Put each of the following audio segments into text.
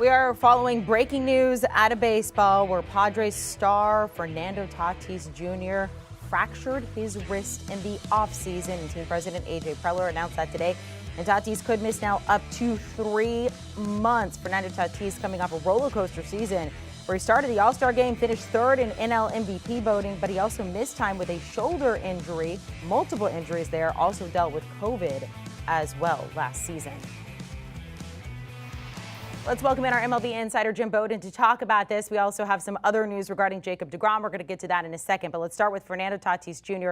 We are following breaking news out of baseball where Padres star Fernando Tatis Jr. fractured his wrist in the offseason. And team president A.J. Preller announced that today. And Tatis could miss now up to 3 months. Fernando Tatis coming off a roller coaster season where he started the All-Star game, finished third in NL MVP voting, but he also missed time with a shoulder injury, multiple injuries there, also dealt with COVID as well last season. Let's welcome in our MLB insider Jim Bowden to talk about this. We also have some other news regarding Jacob deGrom. We're going to get to that in a second, but let's start with Fernando Tatis Jr.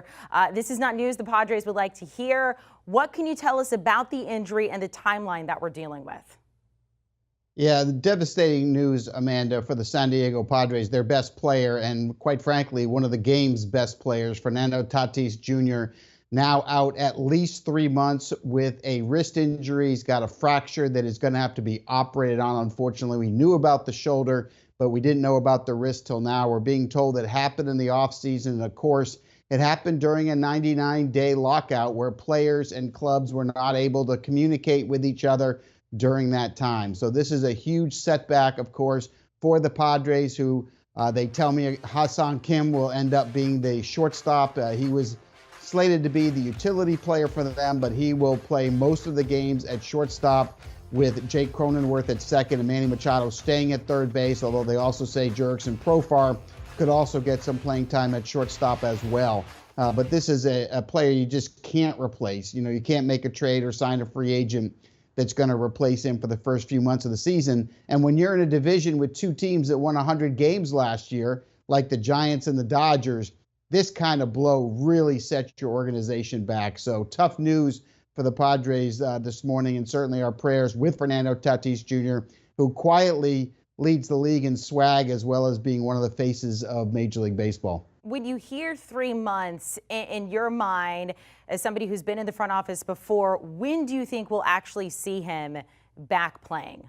This is not news the Padres would like to hear. What can you tell us about the injury and the timeline that we're dealing with? Yeah, the devastating news, Amanda, for the San Diego Padres, their best player and, quite frankly, one of the game's best players, Fernando Tatis Jr., now out at least 3 months with a wrist injury. He's got a fracture that is going to have to be operated on. Unfortunately, we knew about the shoulder, but we didn't know about the wrist till now. We're being told it happened in the offseason. And of course, it happened during a 99-day lockout where players and clubs were not able to communicate with each other during that time. So this is a huge setback, of course, for the Padres, who they tell me Ha-Seong Kim will end up being the shortstop. He was slated to be the utility player for them, but he will play most of the games at shortstop with Jake Cronenworth at second and Manny Machado staying at third base, although they also say Jurickson Profar could also get some playing time at shortstop as well. But this is a player you just can't replace. You know, you can't make a trade or sign a free agent that's going to replace him for the first few months of the season. And when you're in a division with two teams that won 100 games last year, like the Giants and the Dodgers, this kind of blow really sets your organization back. So tough news for the Padres this morning, and certainly our prayers with Fernando Tatis Jr., who quietly leads the league in swag as well as being one of the faces of Major League Baseball. When you hear 3 months in your mind, as somebody who's been in the front office before, when do you think we'll actually see him back playing?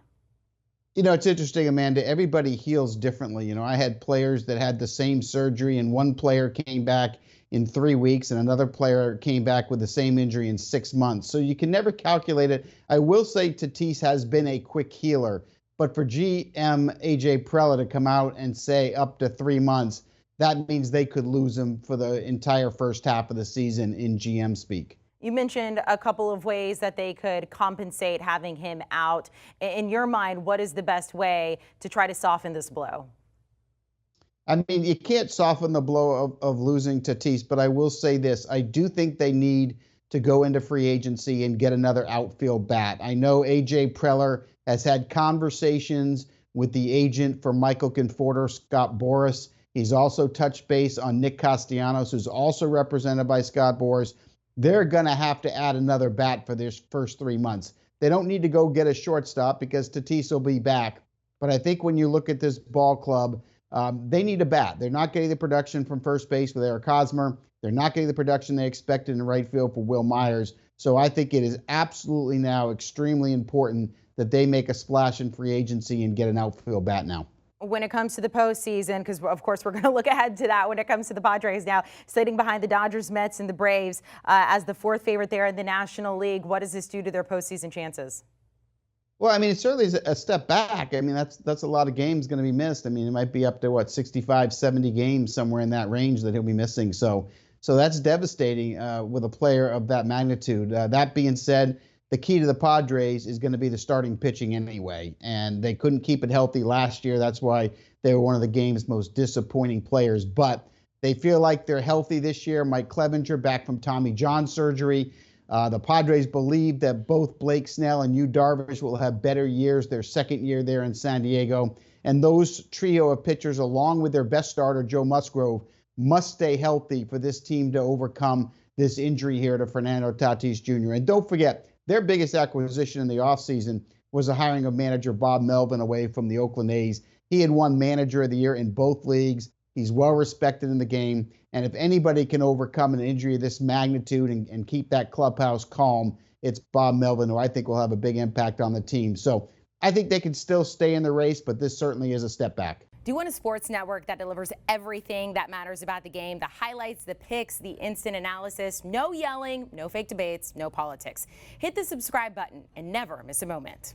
You know, it's interesting, Amanda. Everybody heals differently. You know, I had players that had the same surgery, and one player came back in 3 weeks, and another player came back with the same injury in 6 months. So you can never calculate it. I will say Tatis has been a quick healer, but for GM A.J. Preller to come out and say up to 3 months, that means they could lose him for the entire first half of the season in GM speak. You mentioned a couple of ways that they could compensate having him out. In your mind, what is the best way to try to soften this blow? I mean, you can't soften the blow of losing Tatis, but I will say this. I do think they need to go into free agency and get another outfield bat. I know A.J. Preller has had conversations with the agent for Michael Conforto, Scott Boras. He's also touched base on Nick Castellanos, who's also represented by Scott Boras. They're going to have to add another bat for their first 3 months. They don't need to go get a shortstop because Tatis will be back. But I think when you look at this ball club, they need a bat. They're not getting the production from first base with Eric Hosmer. They're not getting the production they expected in right field for Will Myers. So I think it is absolutely now extremely important that they make a splash in free agency and get an outfield bat now. When it comes to the postseason, because of course we're going to look ahead to that when it comes to the Padres now, sitting behind the Dodgers, Mets, and the Braves as the fourth favorite there in the National League, what does this do to their postseason chances? Well, I mean, it certainly is a step back. I mean, that's a lot of games going to be missed. I mean, it might be up to, 65, 70 games, somewhere in that range that he'll be missing. So that's devastating with a player of that magnitude. That being said, the key to the Padres is going to be the starting pitching anyway, and they couldn't keep it healthy last year. That's why they were one of the game's most disappointing players, but they feel like they're healthy this year. Mike Clevenger back from Tommy John surgery. The Padres believe that both Blake Snell and Yu Darvish will have better years their second year there in San Diego, and those trio of pitchers, along with their best starter, Joe Musgrove, must stay healthy for this team to overcome this injury here to Fernando Tatis Jr. And don't forget, their biggest acquisition in the offseason was the hiring of manager Bob Melvin away from the Oakland A's. He had won Manager of the Year in both leagues. He's well respected in the game. And if anybody can overcome an injury of this magnitude and keep that clubhouse calm, it's Bob Melvin, who I think will have a big impact on the team. So I think they can still stay in the race, but this certainly is a step back. Do you want a sports network that delivers everything that matters about the game? The highlights, the picks, the instant analysis, no yelling, no fake debates, no politics. Hit the subscribe button and never miss a moment.